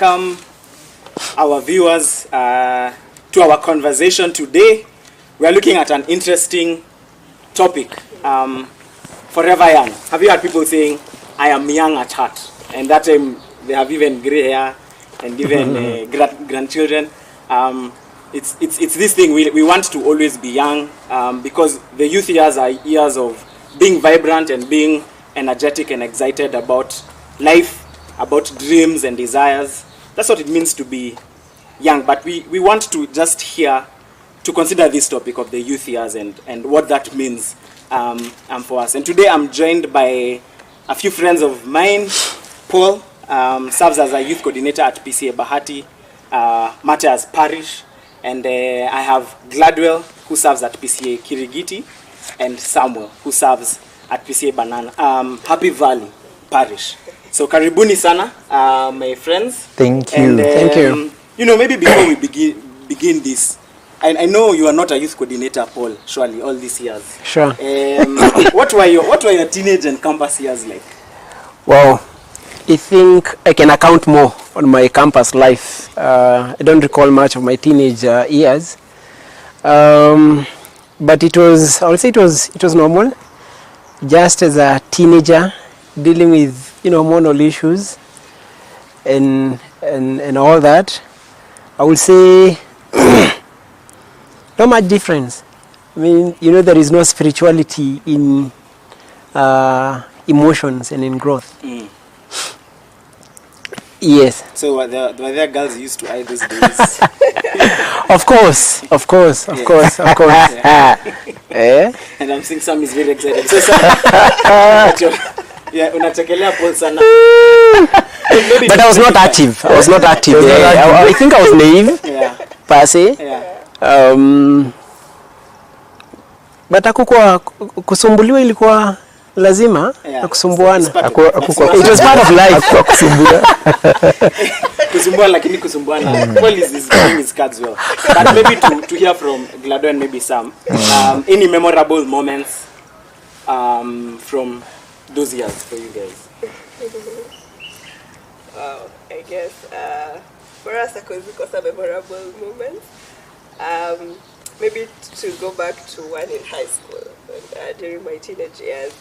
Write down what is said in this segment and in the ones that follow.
welcome our viewers to our conversation today. We are looking at an interesting topic, forever young. Have you heard people saying, I am young at heart? And that time they have even gray hair and even grandchildren. It's this thing, we want to always be young because the youth years are years of being vibrant and being energetic and excited about life, about dreams and desires. That's what it means to be young. But we want to just here to consider this topic of the youth years and what that means for us. And today I'm joined by a few friends of mine. Paul serves as a youth coordinator at PCA Bahati, Matthias Parish, and I have Gladwell, who serves at PCA Kirigiti, and Samuel, who serves at PCA Banana, Happy Valley Parish. So karibuni sana, my friends. Thank you. And, thank you. You know, maybe before we begin this, I know you are not a youth coordinator, Paul, surely, all these years. Sure. What were your teenage and campus years like? Well, I think I can account more on my campus life. I don't recall much of my teenage years, but it was, I would say it was normal. Just as a teenager, dealing with hormonal issues and all that, I would say not much difference. I mean, there is no spirituality in emotions and in growth. Mm. Yes. So were there girls you used to eye those days? Of course. Yeah. And I'm seeing Sam is very excited. So yeah, unatekelea Paul sana. But I was not active. Yeah. I think I was naive. Yeah. Per se. Yeah. But kusumbuliwa ilikuwa lazima, kusumbuana. It was part of life. Kusumbua lakini kusumbuana. Paul is doing his cards well. But maybe to hear from Glado and maybe Sam, any memorable moments from those years for you guys? I guess for us, because of memorable moments, maybe to go back to one in high school during my teenage years.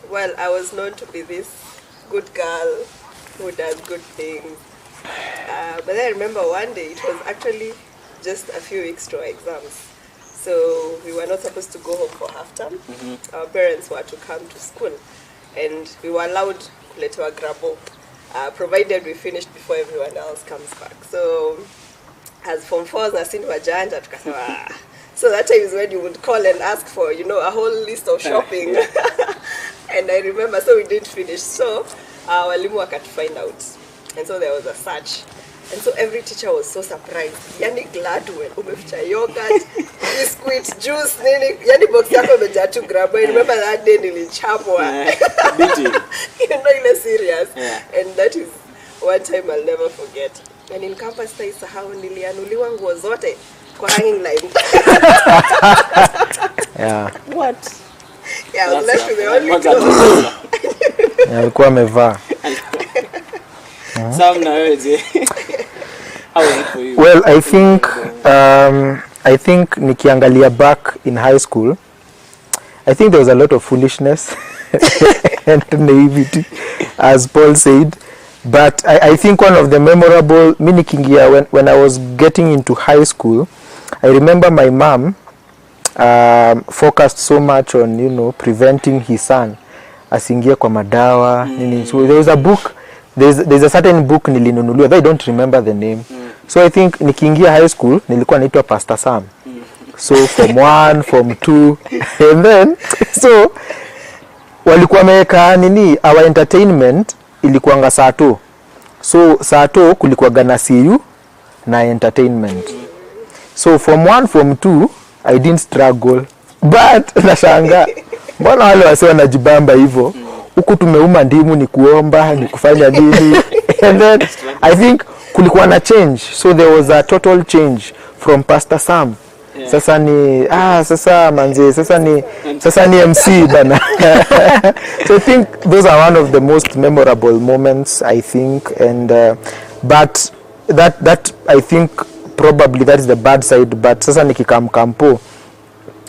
Well, I was known to be this good girl who does good things. But then I remember one day, it was actually just a few weeks to our exams. So we were not supposed to go home for half term. Mm-hmm. Our parents were to come to school. And we were allowed to let our grabo, provided we finished before everyone else comes back. So as Form 4s na sini wajanja, tukasema, so that time is when you would call and ask for, a whole list of shopping. And I remember, so we didn't finish. So walimu wakatu find out. And so there was a search. And so every teacher was so surprised. Yani Gladwell, umeficha yogurt, biscuit, juice, nini. Yani box yako imejaa tu grab. I remember that day nilichapwa. Ile serious. Yeah. And that is one time I'll never forget. And in campus sahau nilianuliwa nguo zote kwa hanging line. Yeah. What? Yeah, I was left with the only clothes. Alikuwa amevaa. Sam na wewe je? How was it for you? Well, I think nikiangalia back in high school, I think there was a lot of foolishness and naivety, as Paul said. But I think one of the memorable minikingia when I was getting into high school, I remember my mom focused so much on preventing his son asingie kwa madawa. So there was a book, there's a certain book nilinunuliwa, but I don't remember the name. So I think nikiingia high school nilikuwa naitwa Pastor Sam. So Form 1, Form 2, and then so walikuwa wameweka our entertainment ilikuanga saa 2. So saa 2 kulikuwa gana CU na entertainment. So Form 1, Form 2 I didn't struggle, but nashanga mbona wale wase wanajibamba hivyo, huku tumeuma ndimu ni kuomba ni kufanya nini. And then I think kulikuwa na change, so there was a total change from Pastor Sam Sasa ni sasa manze, sasa ni MC bana. So I think those are one of the most memorable moments, I think, and but that I think probably that is the bad side, but sasa nikikam kampo,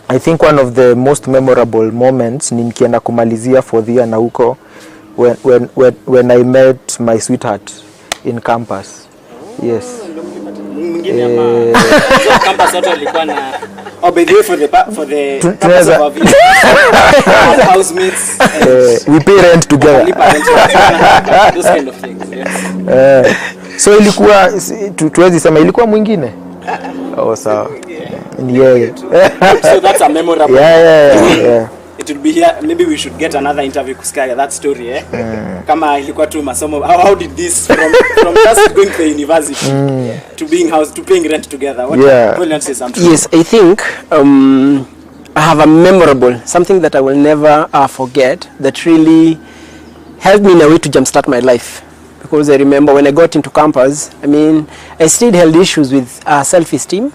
I think one of the most memorable moments ni nikienda kumalizia for the year na huko when I met my sweetheart in campus. Yes. Campus watu walikuwa na by the way for the purpose of our video, housemates we pay rent together. Those kind of things. Yes. So ilikuwa tuwezi sema ilikuwa mwingine. Sawa. Yeah. So that's a memorable. Yeah. It will be here. Maybe we should get another interview kusikia that story. Kama ilikuwa tu masomo. How did this from just going to the university to being housed to paying rent together? What will you say something? Yes, I think I have a memorable, something that I will never forget, that really helped me in a way to jumpstart my life. Because I remember when I got into campus, I mean, I still held issues with self-esteem.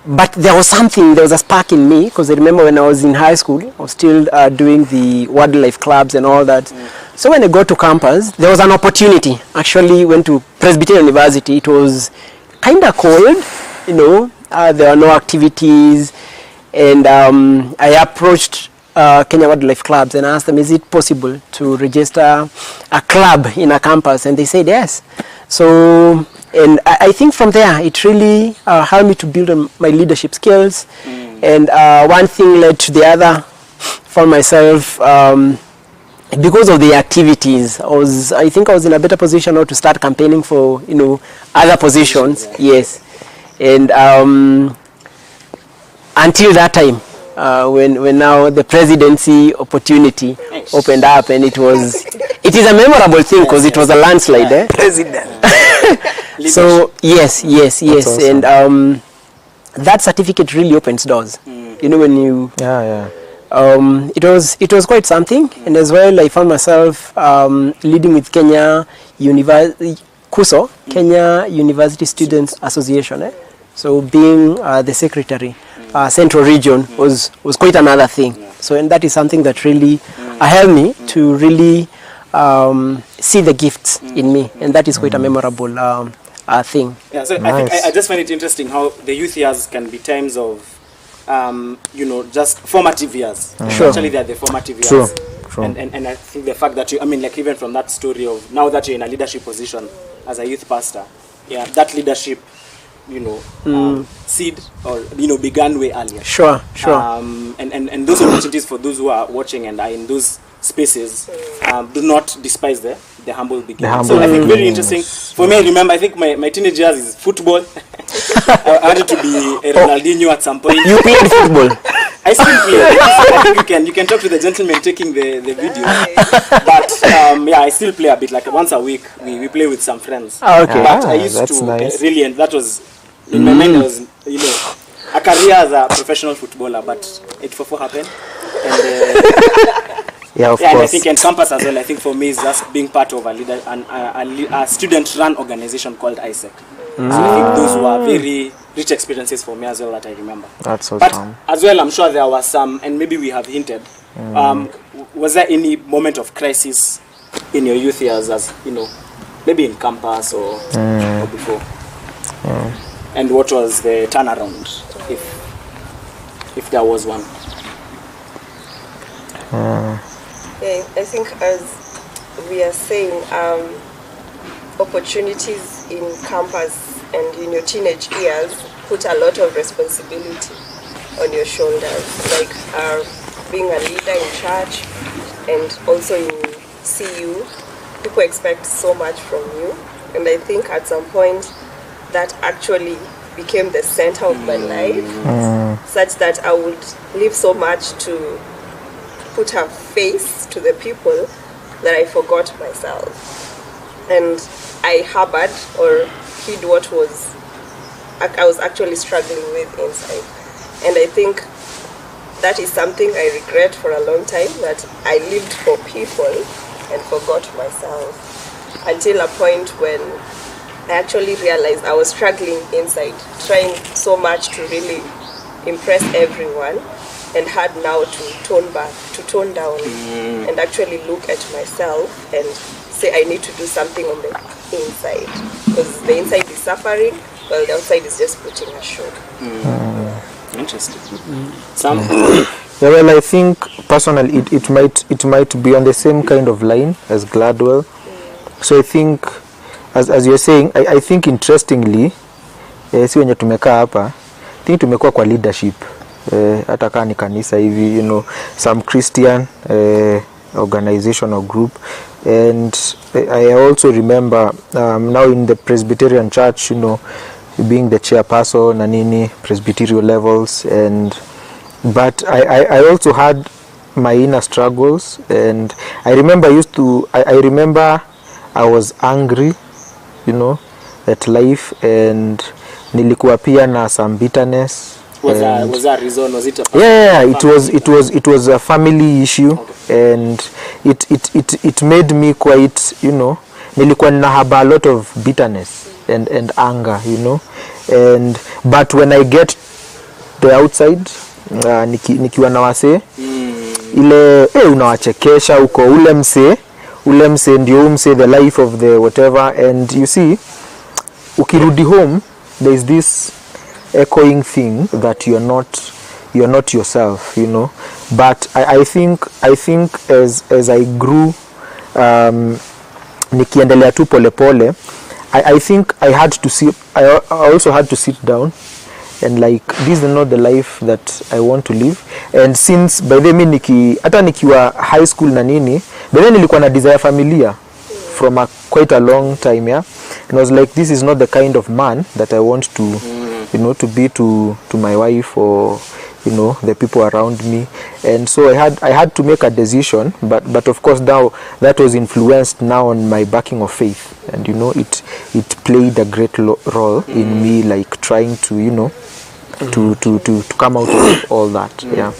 But there was a spark in me, because I remember when I was in high school, I was still doing the wildlife clubs and all that. So when I got to campus, there was an opportunity. Actually went to Presbyterian University. It was kind of cold, you know, there were no activities, and I approached Kenya Wildlife Clubs and asked them, is it possible to register a club in a campus? And they said yes. So, and I think from there it really helped me to build on my leadership skills, and one thing led to the other for myself. Because of the activities, I think I was in a better position now to start campaigning for, you know, other positions. Yes, and until that time, when now the presidency opportunity opened up, and it is a memorable thing because it was a landslide. President. So yes, awesome. And that certificate really opens doors. You know, when you it was quite something, and as well I found myself leading with Kenya KUSO, Kenya University Students Association. So being the secretary, Central Region was quite another thing. So, and that is something that really helped me to really see the gifts in me, and that is quite a memorable thing. Yeah, so nice. I think I just find it interesting how the youth years can be times of, you know, just formative years. Sure. Actually, they are the formative years. True. And I think the fact that I mean, like even from that story of now that you're in a leadership position as a youth pastor, that leadership, you know, seed or, you know, began way earlier. Sure. And those opportunities for those who are watching and are in those spaces, do not despise the humble beginning. So I think very interesting. For me, I remember, I think my teenage years is football. I wanted to be a Ronaldinho at some point. You played football? I still play. You can talk to the gentleman taking the video. But I still play a bit. Like once a week, we play with some friends. Okay. But I used to nice. really, and that was in my mind. I was, you know, a career as a professional footballer, but 844 happened. And, of course. And I think in campus as well, I think for me is just being part of a student-run organization called ISEC. So I think those were very rich experiences for me as well that I remember. That's awesome. But as well, I'm sure there was some, and maybe we have hinted, was there any moment of crisis in your youth years, as you know, maybe in campus or before? And what was the turnaround, if there was one? Yeah, I think as we are saying, opportunities in campus and in your teenage years put a lot of responsibility on your shoulders, like being a leader in church and also in CU. People expect so much from you, and I think at some point that actually became the center of my life, such that I would live so much to put a face to the people that I forgot myself, and I harbored or hid what I was actually struggling with inside. And I think that is something I regret for a long time, that I lived for people and forgot myself, until a point when I actually realized I was struggling inside, trying so much to really impress everyone, and had now to tone down, and actually look at myself and say I need to do something on the inside, because the inside is suffering while the outside is just putting a show. Interesting. Sam? Yeah, well, I think personally it might be on the same kind of line as Gladwell. So I think, as you're saying, I think interestingly, si wenye tumekaa hapa, I think tumekuwa kwa leadership. Hata kama ni kanisa hivi, you know, some Christian organization or group. And I also remember now in the Presbyterian church, you know, being the chairperson and any presbyterial levels, but I also had my inner struggles, and I remember I remember I was angry, you know, at life, and nilikuwa pia na some bitterness. Was that reason? Was it a it was a family issue. Okay. And it made me quite, you know, nilikuwa nahaba a lot of bitterness and anger, you know, but when I get the outside, nikiwa na wase ile unawachekesha uko ule mse ndio the life of the whatever, and you see ukirudi home there is this echoing thing that you're not yourself, you know. But I think as I grew, nikiendelea tu pole, I think I also had to sit down and like, this is not the life that I want to live. And since by the mimi hata nikiwa high school na nini, by then nilikuwa na desire familia from quite a long time, yeah. And I was like, this is not the kind of man that I want to you know, to be to my wife or, you know, the people around me. And so I had to make a decision, but of course now that was influenced now on my backing of faith, and you know, it played a great role in me, like trying to, you know, to come out of all that. Yeah.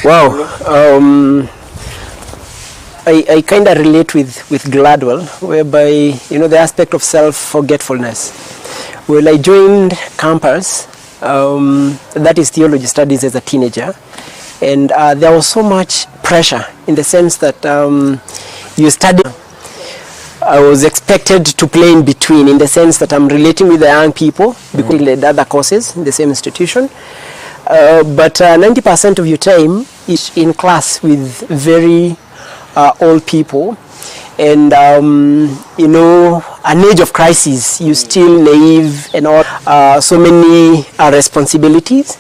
Wow. I kind of relate with Gladwell, whereby, you know, the aspect of self-forgetfulness. Well, I joined campus, that is theology studies, as a teenager, and there was so much pressure in the sense that you study. I was expected to play in between, in the sense that I'm relating with the young people because we led other courses in the same institution. But 90% of your time is in class with very old people, and you know, an age of crisis, you still naive and all, so many responsibilities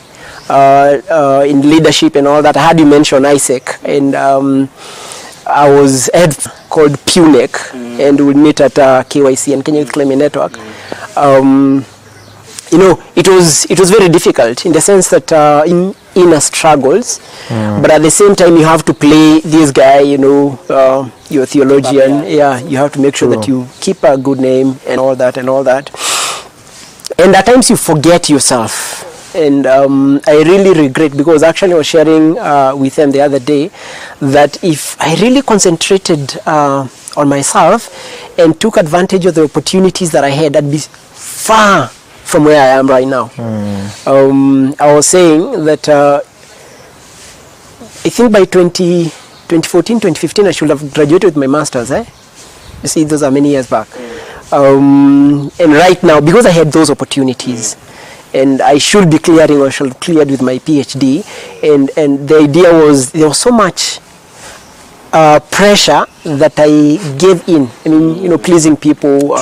in leadership and all that. I had you mention Isaac, and I was head called PUNEC, and we would meet at KYC and Kenya Youth Climate Network. You know, it was very difficult in the sense that in inner struggles, but at the same time you have to play this guy, you know, you're a theologian, you have to make sure that you keep a good name and all that. And at times you forget yourself. And I really regret, because actually I was sharing with them the other day that if I really concentrated on myself and took advantage of the opportunities that I had, I'd be far from where I am right now. I was saying that I think by 2014, 2015, I should have graduated with my master's. You see, those are many years back. And right now, because I had those opportunities, and I should be clearing, or should have cleared with my PhD, and the idea was, there was so much pressure that I gave in. I mean, you know, pleasing people,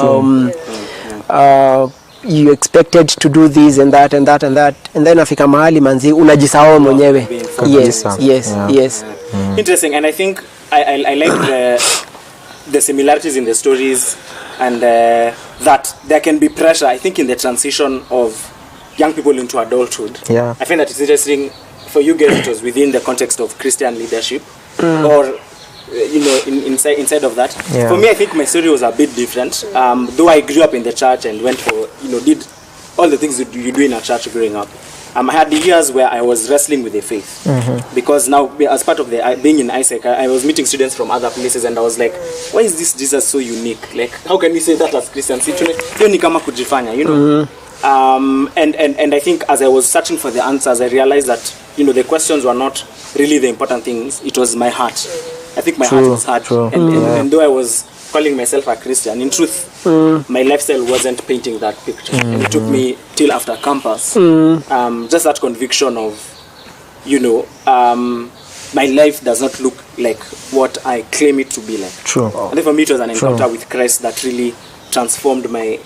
you expected to do this and that, and then afika mahali manzi unajisahau mwenyewe. Yes. Interesting. And I think I like the similarities in the stories, and that there can be pressure, I think, in the transition of young people into adulthood. Yeah. I find that it's interesting for you guys. It was within the context of Christian leadership, or you know, inside of that. For me, I think my story was a bit different. Though I grew up in the church and went for, you know, did all the things that you do in a church growing up. I had years where I was wrestling with the faith, because now as part of the being in Isaac, I was meeting students from other places, and I was like, why is this Jesus so unique? Like, how can we say that as Christians? Hiyo ni kama kujifanya, you know. And I think as I was searching for the answers, I realized that, you know, the questions were not really the important things. It was my heart. I think my heart was hard. And though I was calling myself a Christian, in truth, my lifestyle wasn't painting that picture. And it took me till after campus, just that conviction of, you know, my life does not look like what I claim it to be like. True. And then for me, it was an encounter with Christ that really transformed my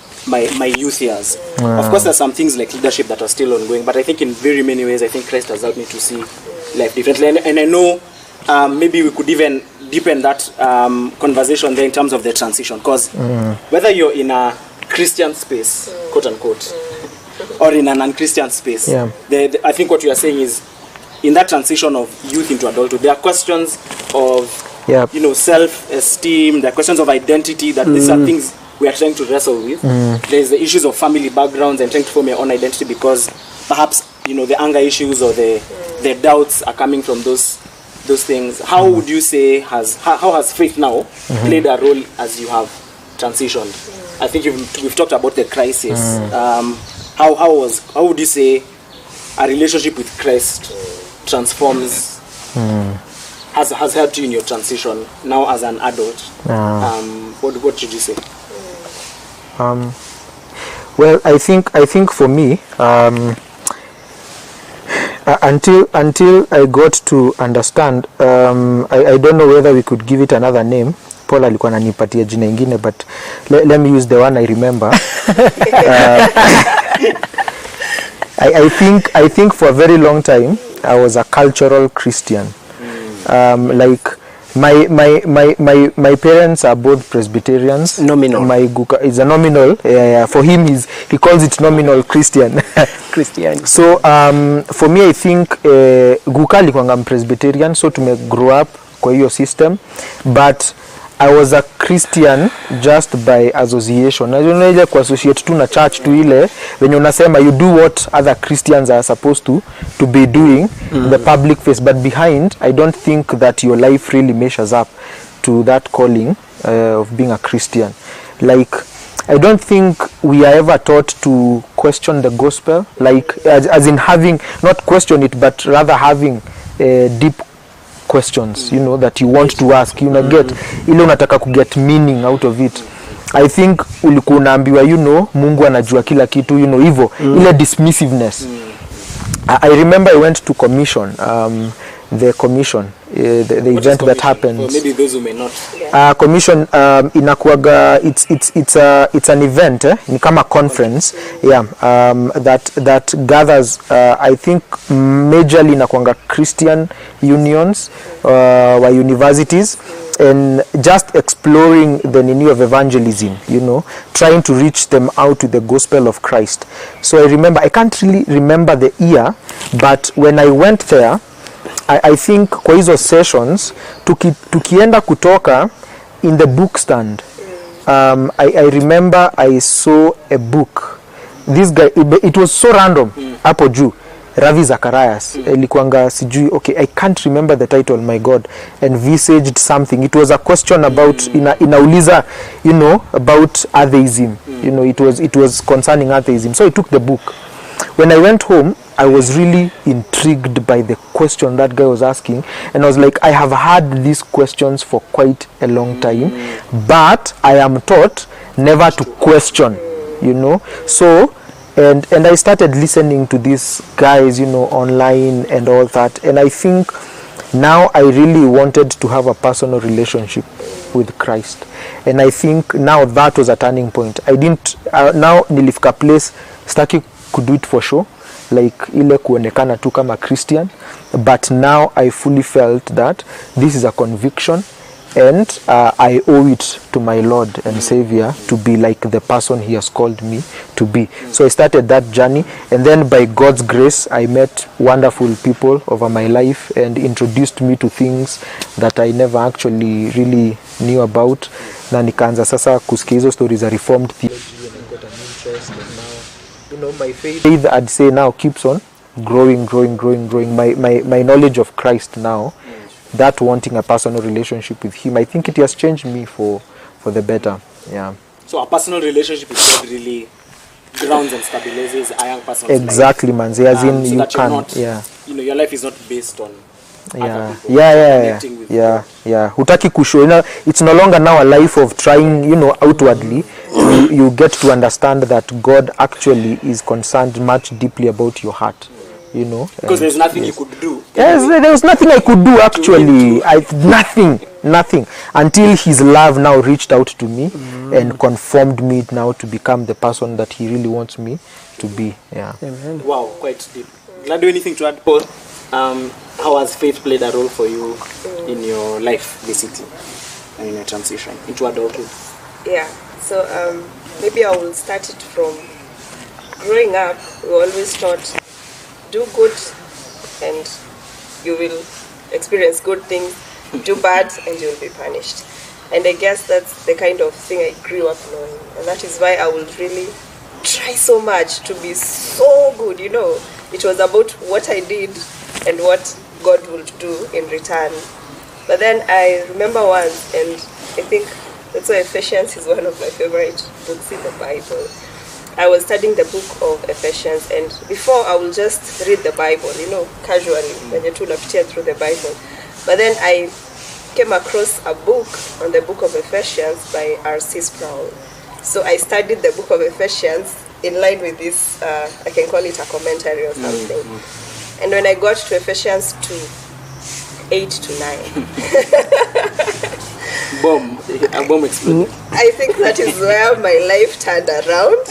youth years. Of course, there's some things like leadership that are still ongoing, but I think in very many ways, I think Christ has helped me to see life differently. And I know maybe we could even deepen that conversation there in terms of the transition, because whether you're in a Christian space, quote unquote, or in an unchristian space, I think what you are saying is, in that transition of youth into adulthood, there are questions of you know, self-esteem, there are questions of identity, that these are things we are trying to wrestle with. There's the issues of family backgrounds and trying to form your own identity, because perhaps, you know, the anger issues or the doubts are coming from those things. How would you say how has faith now played a role as you have transitioned? I think we've talked about the crisis. How would you say a relationship with Christ transforms, has helped you in your transition now as an adult? What should you say? Well, I think for me, until I got to understand, I don't know whether we could give it another name. Paul alikuwa ananipatia jina ingine, but let me use the one I remember. I think for a very long time I was a cultural Christian. Like my parents are both Presbyterians. Nominal. My Guka is a nominal. For him, he calls it nominal Christian. Christian. So for me, I think Guka alikuwa Presbyterian, so to grow up kwa hiyo system, but I was a Christian just by association. I don't know ile associate tu na church tu ile when unasema you do what other Christians are supposed to be doing in the public face, but behind I don't think that your life really measures up to that calling of being a Christian. Like, I don't think we are ever taught to question the gospel, like as in having, not question it, but rather having deep questions, you know, that you want to ask, you know, get ile unataka ku get meaning out of it. I think ulikuwa unaambiwa, you know, Mungu anajua kila kitu, you know, hivyo ile dismissiveness. I remember I went to commission, the commission, the event that happened. Or maybe those who may not. Commission inakuaga, it's an event, ni kama conference, that gathers, I think majorly inakuanga Christian unions or universities, and just exploring the nini of evangelism, you know, trying to reach them out with the gospel of Christ. So I remember, I can't really remember the year, but when I went there, I think kwa hizo sessions tukienda kutoka in the book stand, I remember I saw a book. This guy, it was so random, hapo juu Ravi Zacharias ilikuanga sijui, okay, I can't remember the title, my God, envisaged something. It was a question about inauliza, you know, about atheism. You know, it was concerning atheism. So I took the book. When I went home, I was really intrigued by the question that guy was asking, and I was like, I have had these questions for quite a long time, but I am taught never to question, you know. So and I started listening to these guys, you know, online and all that, and I think now I really wanted to have a personal relationship with Christ, and I think now that was a turning point. I didn't now nilifika place staki could do it for sure, like ile kuonekana tu kama Christian, but now I fully felt that this is a conviction, and I owe it to my Lord and Savior to be like the person He has called me to be. So I started that journey, and then by God's grace I met wonderful people over my life and introduced me to things that I never actually really knew about, na nikaanza sasa kusikia hizo stories za reformed theology, and I got an interest, and now, you know, my faith I'd say now keeps on growing. My knowledge of Christ now, that wanting a personal relationship with Him, I think it has changed me for the better. Yeah. So a personal relationship with God really grounds and stabilizes a young person's Exactly, life. man. As in So you that you're can, not, yeah. your life is not based on other people. Connecting with Yeah. God. Hutaki kusho. It's no longer now a life of trying, outwardly. You get to understand that God actually is concerned much deeply about your heart. Because there's nothing you could do. Yes, there was nothing I could do actually. Nothing until His love now reached out to me and conformed me now to become the person that He really wants me to be. Yeah. Amen. Wow, quite deep. Glad do anything to add, Paul? How has faith played a role for you in your life, basically, and in your transition into adulthood? Yeah, so maybe I will start it from growing up. We always taught, do good and you will experience good things, do bad and you will be punished. And I guess that's the kind of thing I grew up knowing, and that is why I would really try so much to be so good. It was about what I did and what God would do in return. But then I remember once, and I think that's why Ephesians is one of my favorite books in the Bible. I was studying the book of Ephesians, and before I will just read the Bible, casually, when you're through the Bible. But then I came across a book on the book of Ephesians by R.C. Sproul. So I studied the book of Ephesians in line with this, I can call it a commentary or something. And when I got to Ephesians 2, 8 to 9. A bomb exploded. I think that is where my life turned around.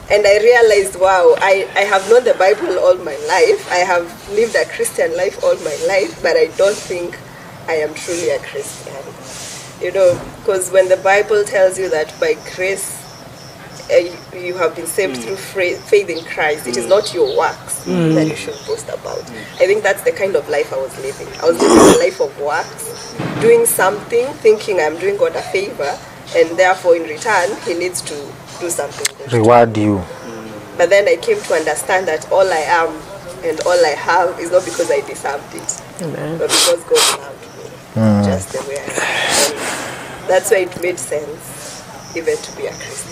And I realized, wow, I have known the Bible all my life. I have lived a Christian life all my life, but I don't think I am truly a Christian. Because when the Bible tells you that by grace you have been saved through faith in Christ, it is not your works that you should boast about. I think that's the kind of life I was living. I was living a life of works, doing something, thinking I'm doing God a favor, and therefore in return He needs to do something good. Reward you. But then I came to understand that all I am and all I have is not because I deserved it, but because God loved me just the way I am. And that's why it made sense even to be a Christian.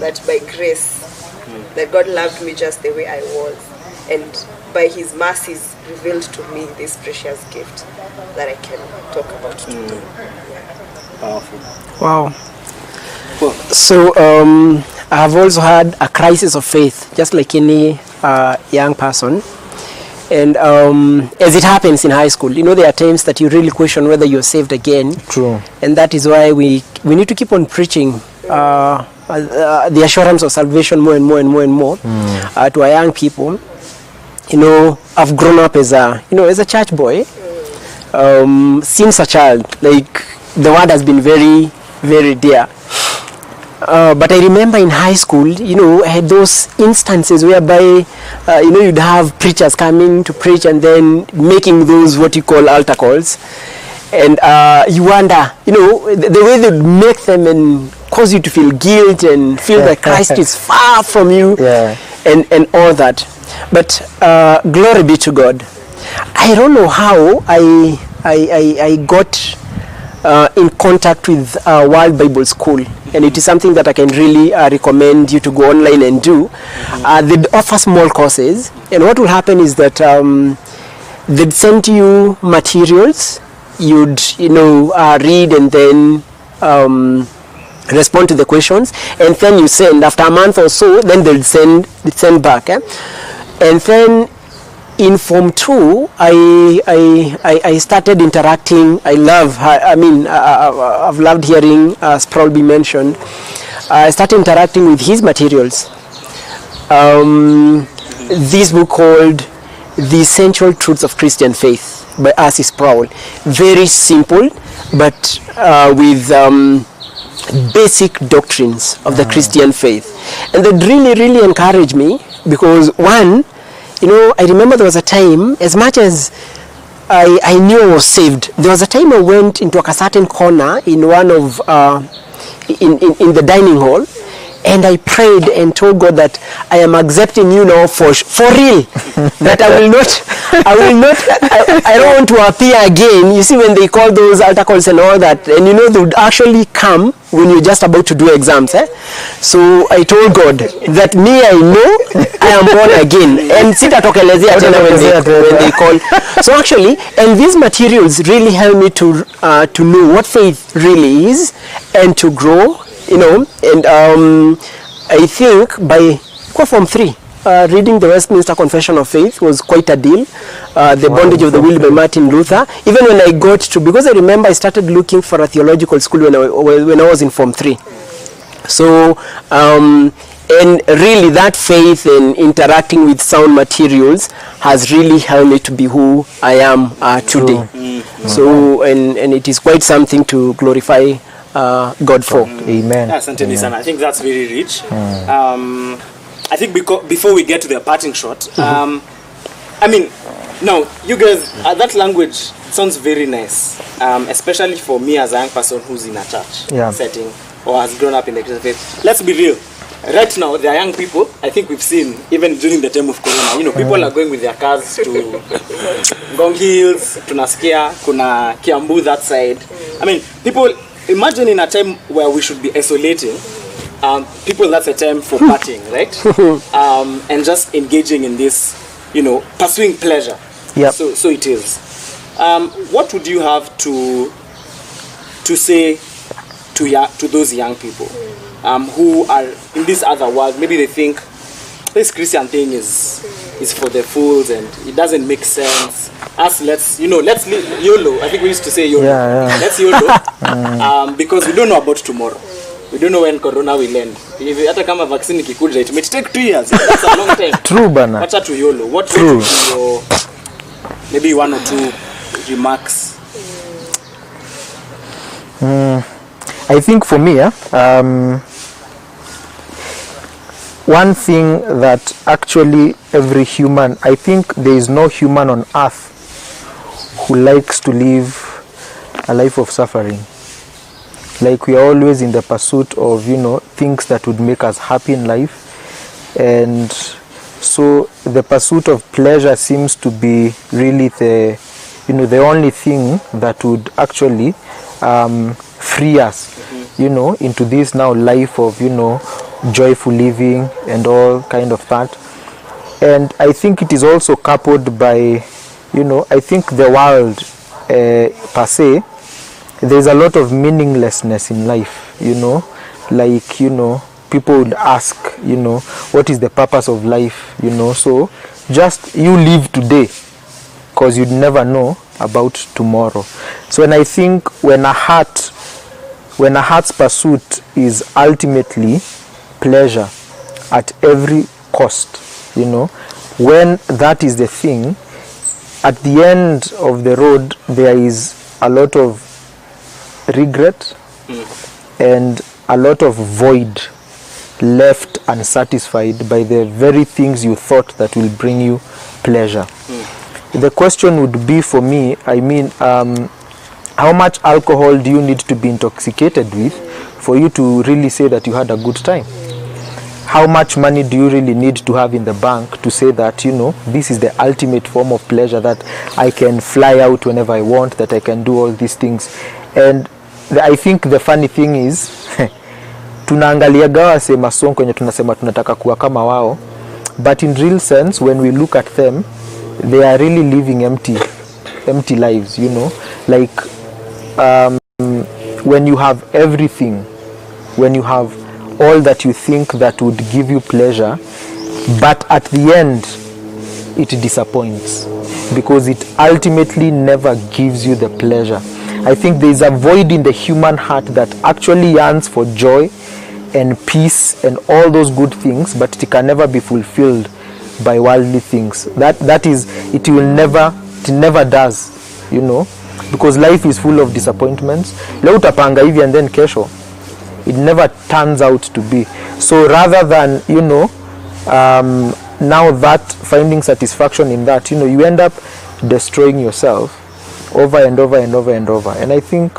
That by grace, that God loved me just the way I was, and by His mercies revealed to me this precious gift that I can talk about today. Powerful. Wow. So I have also had a crisis of faith, just like any young person. And as it happens in high school, there are times that you really question whether you're saved again. True. And that is why we need to keep on preaching the assurance of salvation more and more to our young people. I've grown up as a church boy. Since a child, like the word has been very, very dear. But I remember in high school, I had those instances whereby, you'd have preachers coming to preach and then making those what you call altar calls. And you wonder, the way they'd make them and cause you to feel guilt and feel that Christ is far from you and all that. But glory be to God. I don't know how I got in contact with World Bible School, and it is something that I can really recommend you to go online and do. They offer small courses, and what will happen is that they'd send you materials, you'd read and then respond to the questions, and then you send. After a month or so, then they'd send back, and then in Form 2, I started interacting. I've loved hearing Sproul be mentioned. I started interacting with his materials. This book called The Essential Truths of Christian Faith by R.C. Sproul. Very simple, but with basic doctrines of the Christian faith. And that really, really encouraged me because, one, I remember there was a time, as much as I knew I was saved, there was a time I went into a certain corner in one of, in the dining hall, And I prayed and told God that I am accepting you now for real. That I don't want to appear again. You see, when they call those altar calls and all that, and you know, they would actually come when you're just about to do exams. So I told God that me, I know I am born again. And sitatokelezea tena when they call. So actually, and these materials really help me to know what faith really is and to grow, you know. And I think by Form 3, reading the Westminster Confession of Faith was quite a deal. The Bondage of the Will by Martin Luther. Even when I got to, because I remember I started looking for a theological school when I was in Form 3. So, and really that faith in interacting with sound materials has really helped me to be who I am today. So, and it is quite something to glorify God for. Amen. Yes, and I think that's very rich. I think before we get to the parting shot, I mean, now you guys, that language sounds very nice, especially for me as a young person who's in a church setting or has grown up in the Christian faith. Let's be real. Right now, there are young people, I think we've seen, even during the time of Corona, you know, people are going with their cars to Ngong Hills, to Naskia, Kuna, Kiambu, that side. I mean, people, imagine in a time where we should be isolating, people, that's a time for partying, right? And just engaging in this, you know, pursuing pleasure. Yep. So it is. What would you have to say to those young people who are in this other world? Maybe they think this Christian thing is for the fools and it doesn't make sense. Let's live YOLO. I think we used to say YOLO. Let's YOLO. Because we don't know about tomorrow. We don't know when Corona will end. Hata kama vaccine ikikuja, it may take 2 years. That's a long time. True, bana. Wacha to YOLO. What would be your maybe 1 or 2 remarks? I think for me, one thing that actually every human, I think there is no human on earth who likes to live a life of suffering. Like, we are always in the pursuit of, you know, things that would make us happy in life. And so the pursuit of pleasure seems to be really the only thing that would actually free us, you know, into this now life of, you know, joyful living and all kind of that. And I think it is also coupled by, you know, I think the world per se, there's a lot of meaninglessness in life, you know, like, you know, people would ask, you know, what is the purpose of life, you know. So just you live today, because you'd never know about tomorrow. So when I think when a heart's pursuit is ultimately pleasure at every cost, you know, when that is the thing, at the end of the road there is a lot of regret and a lot of void left unsatisfied by the very things you thought that will bring you pleasure. The question would be for me, I mean, how much alcohol do you need to be intoxicated with for you to really say that you had a good time? How much money do you really need to have in the bank to say that, you know, this is the ultimate form of pleasure, that I can fly out whenever I want, that I can do all these things? And I think the funny thing is tunaangaliaga wase masong kwenye tunasema tunataka kuwa kama wao, but in real sense when we look at them, they are really living empty lives, you know. Like when you have everything, when you have all that you think that would give you pleasure, but at the end it disappoints because it ultimately never gives you the pleasure. I think there is a void in the human heart that actually yearns for joy and peace and all those good things, but it can never be fulfilled by worldly things. That is, it never does, you know, because life is full of disappointments. Leo utapanga hivi and then kesho it never turns out to be. So rather than, you know, now that finding satisfaction in that, you know, you end up destroying yourself over and over and over and over. And I think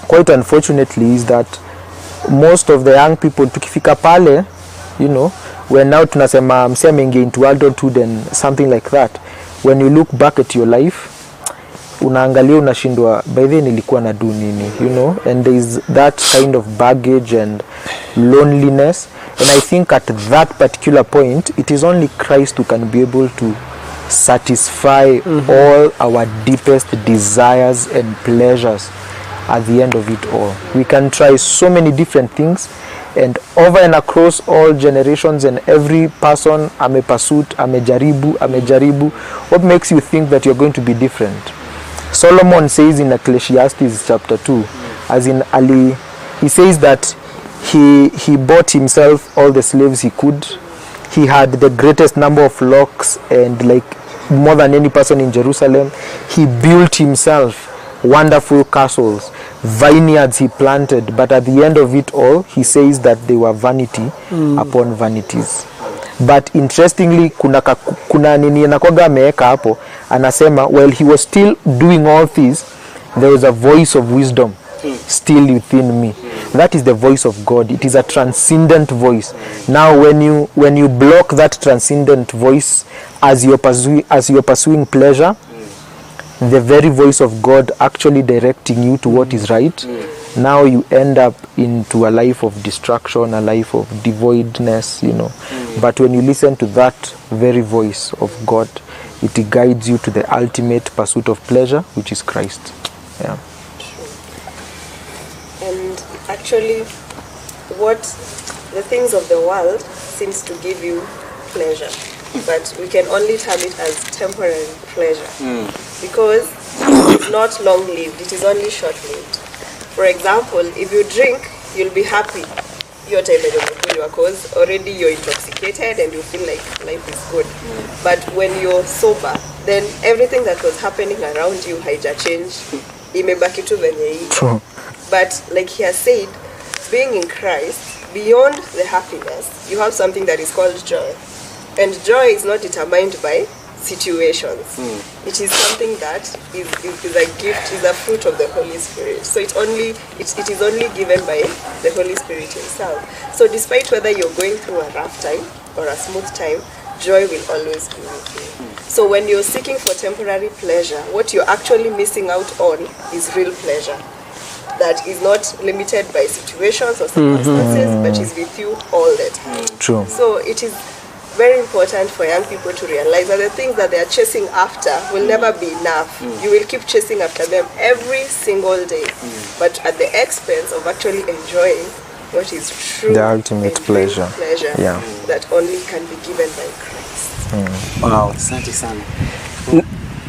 quite unfortunately is that most of the young people tukifika pale, you know, when now tunasema msee ameingia into adulthood and something like that, when you look back at your life unaangalia unashindwa by then nilikuwa na do nini, you know, and there is that kind of baggage and loneliness, and I think at that particular point it is only Christ who can be able to satisfy all our deepest desires and pleasures at the end of it all. We can try so many different things, and over and across all generations and every person amepursuit, amejaribu. What makes you think that you're going to be different? Solomon says in Ecclesiastes chapter 2, as in Ali, he says that he bought himself all the slaves he could. He had the greatest number of flocks, and like more than any person in Jerusalem. He built himself wonderful castles, vineyards he planted, but at the end of it all, he says that they were vanity upon vanities. But interestingly, kuna nini anakoga ameweka hapo, anasema while he was still doing all this, there was a voice of wisdom still within me. That is the voice of God. It is a transcendent voice. Now when you block that transcendent voice as you're pursuing pleasure, the very voice of God actually directing you to what is right, now you end up into a life of destruction, a life of devoidness, you know. But when you listen to that very voice of God, it guides you to the ultimate pursuit of pleasure, which is Christ. Yeah. And actually, what the things of the world seems to give you pleasure, but we can only term it as temporary pleasure, because it's not long-lived, it is only short-lived. For example, if you drink, you'll be happy your time because already you're intoxicated and you feel like life is good. But when you're sober, then everything that was happening around you haija change, imebaki tu venye iko. But like he has said, being in Christ, beyond the happiness, you have something that is called joy. And joy is not determined by situations. It is something that is a gift, is a fruit of the Holy Spirit. So it is only given by the Holy Spirit himself. So despite whether you're going through a rough time or a smooth time, joy will always be with you. So when you're seeking for temporary pleasure, what you're actually missing out on is real pleasure that is not limited by situations or circumstances, but is with you all the time. True. So it is very important for young people to realize that the things that they are chasing after will never be enough. You will keep chasing after them every single day, but at the expense of actually enjoying what is true, the ultimate pleasure, that only can be given by Christ. Wow, asante sana.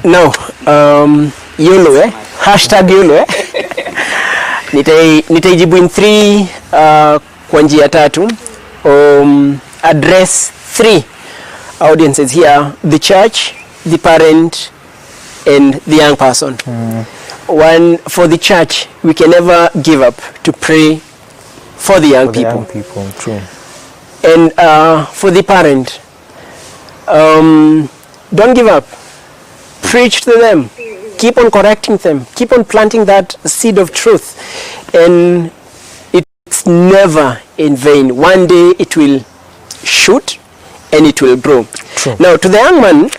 Now, YOLO hashtag YOLO nitaijibu in 3 kwa njia 3. Address 3 audiences here: the church, the parent, and the young person. One, for the church, we can never give up to pray for the young people. True. And for the parent, don't give up. Preach to them. Keep on correcting them. Keep on planting that seed of truth. And it's never in vain. One day it will shoot and it will grow. True. Now, to the young man,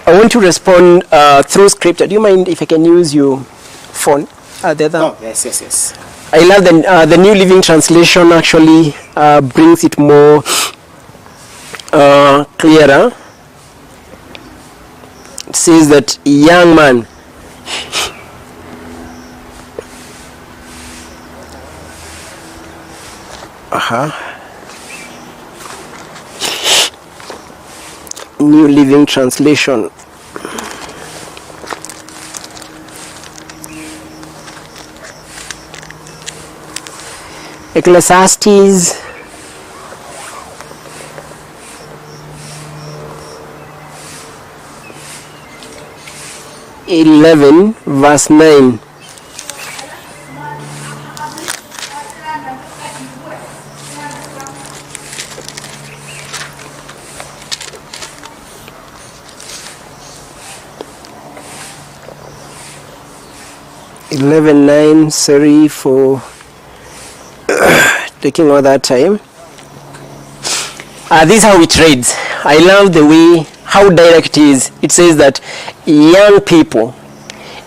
I want to respond through scripture. Do you mind if I can use your phone? Oh, yes. I love the New Living Translation actually brings it more clearer. It says that young man. New Living Translation. Ecclesiastes 11 verse 9. Sorry for taking all that time. This is how it reads. I love the way, how direct it is. It says that young people,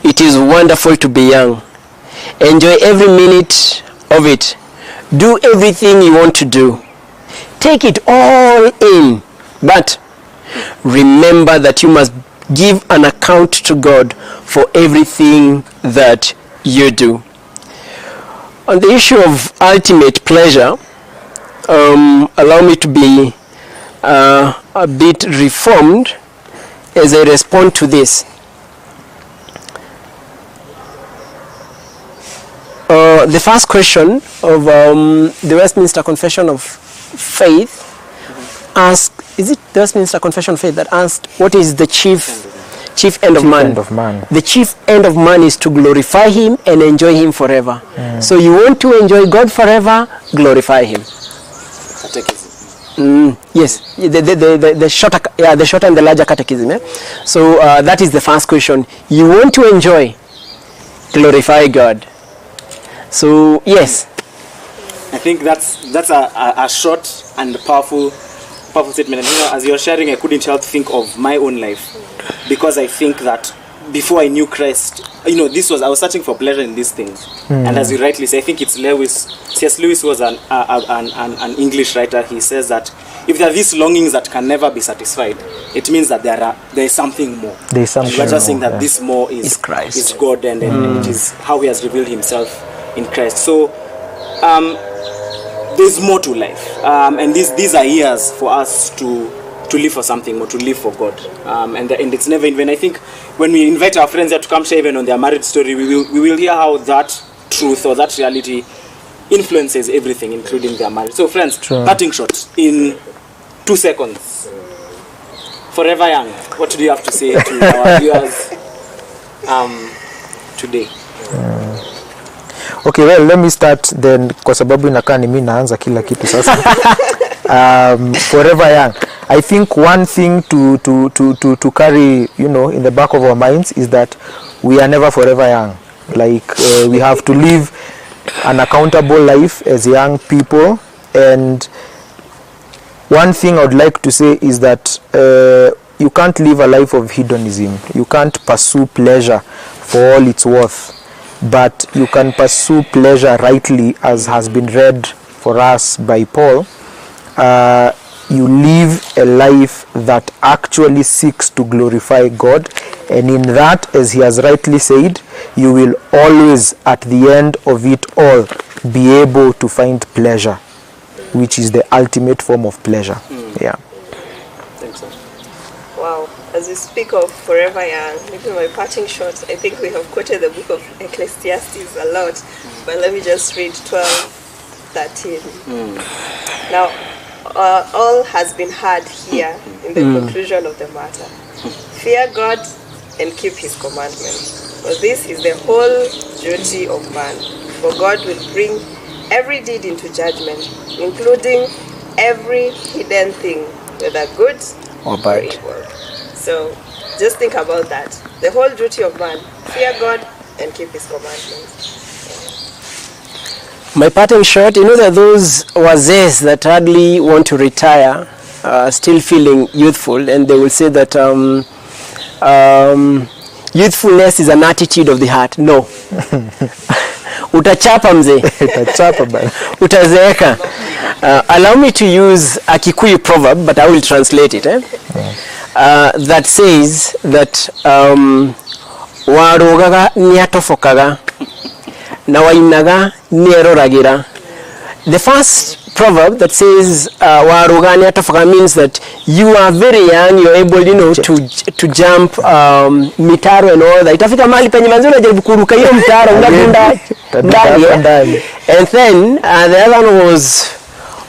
it is wonderful to be young. Enjoy every minute of it. Do everything you want to do. Take it all in. But remember that you must give an account to God for everything that you do. On the issue of ultimate pleasure, allow me to be a bit reformed as I respond to this. The first question of the Westminster Confession of Faith asked, is it the Westminster Confession of Faith that asked, what is the chief end of man? The chief end of man is to glorify him and enjoy him forever. So you want to enjoy God forever, glorify him. Yes, the shorter and the larger catechism. Eh? So that is the first question. You want to enjoy, glorify God. So yes, I think that's a short and powerful statement. And as you're sharing, I couldn't help think of my own life, because I think that before I knew Christ, I was searching for pleasure in these things. And as you rightly say, I think it's C.S. Lewis was an English writer. He says that if there are these longings that can never be satisfied, it means that there is something more. We're just saying that this more is Christ, is God, and it is how He has revealed Himself in Christ. So there's more to life, and these are years for us to live for something more, to live for God, and it's never in vain. I think when we invite our friends here to come share even on their marriage story, we will hear how that truth or that reality influences everything, including their marriage. So friends, parting shot in 2 seconds. Forever Young, what do you have to say to our viewers today? Okay, well, let me start then, kwa sababu inakaa ni mimi naanza kila kitu sasa. Forever Young. I think one thing to carry, in the back of our minds is that we are never forever young. Like we have to live an accountable life as young people. And one thing I would like to say is that you can't live a life of hedonism. You can't pursue pleasure for all it's worth, but you can pursue pleasure rightly, as has been read for us by Paul. You live a life that actually seeks to glorify God, and in that, as he has rightly said, you will always at the end of it all be able to find pleasure, which is the ultimate form of pleasure. Yeah. Thanks, sir. Wow, as we speak of forever young, maybe my parting shot, I think we have quoted the book of Ecclesiastes a lot, but let me just read 12:13. Now, all has been heard here in the conclusion of the matter. Fear God and keep his commandments, for this is the whole duty of man. For God will bring every deed into judgment, including every hidden thing, whether good or evil. So just think about that. The whole duty of man, fear God and keep his commandments. My parting shot, there are those wazees that hardly want to retire, still feeling youthful, and they will say that youthfulness is an attitude of the heart. No. Utachapa mzee. Utachapa bana. Utazeeka. Allow me to use a Kikuyu proverb, but I will translate it. That says that warogaga niatofokaga na wainaga nieroragira. The first proverb that says waroga niatofokaga means that you are very young, you're able, to jump mitaro and all that. Itafika mahali penye manzi unajaribu kuruka hiyo mtaro unadunda ndani. And then the other one was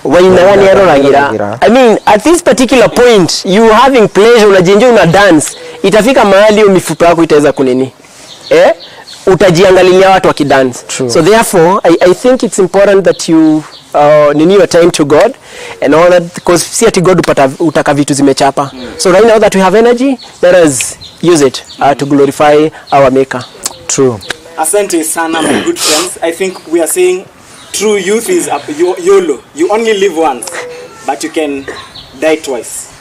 wainaga nieroragira. I mean, at this particular point, you having pleasure, unajienjoy, una dance. Itafika mahali mifupa yako itaweza kunini. Utajiangalilia watu wakidance. So therefore, I think it's important that you nini your time to God and all that, because si ati God utaka vitu zimechapa. So right now that we have energy, let us use it to glorify our Maker. True. Asante sana, my good friends. I think we are saying true youth is YOLO. You only live once, but you can die twice,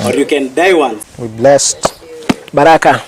or you can die once. We're blessed. Baraka.